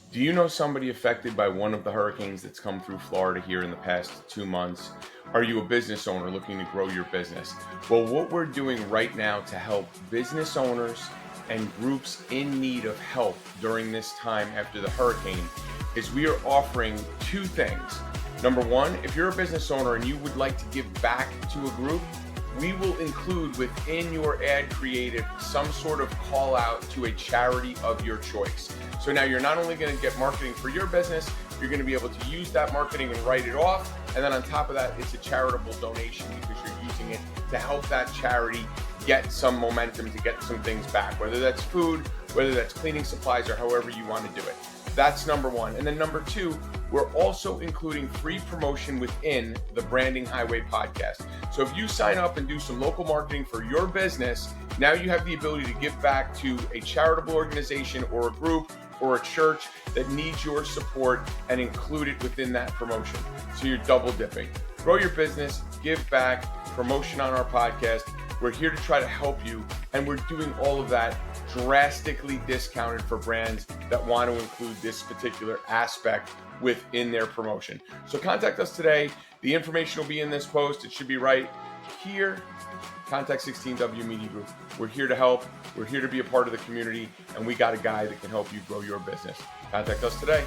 Do you know somebody affected by one of the hurricanes that's come through Florida here in the past 2 months? Are you a business owner looking to grow your business? Well, what we're doing right now to help business owners and groups in need of help during this time after the hurricane is we are offering two things. Number one, if you're a business owner and you would like to give back to a group, we will include within your ad creative some sort of call out to a charity of your choice. So now you're not only going to get marketing for your business, you're going to be able to use that marketing and write it off. And then on top of that, it's a charitable donation because you're using it to help that charity get some momentum, to get some things back, whether that's food, whether that's cleaning supplies, or however you want to do it. That's number one. And then number two, we're also including free promotion within the Branding Highway podcast. So if you sign up and do some local marketing for your business, now you have the ability to give back to a charitable organization or a group or a church that needs your support and include it within that promotion. So you're double dipping. Grow your business, give back, promotion on our podcast. We're here to try to help you, and we're doing all of that drastically discounted for brands that want to include this particular aspect within their promotion. So contact us today. The information will be in this post. It should be right here. Contact 16W Media Group. We're here to help. We're here to be a part of the community, and we got a guy that can help you grow your business. Contact us today.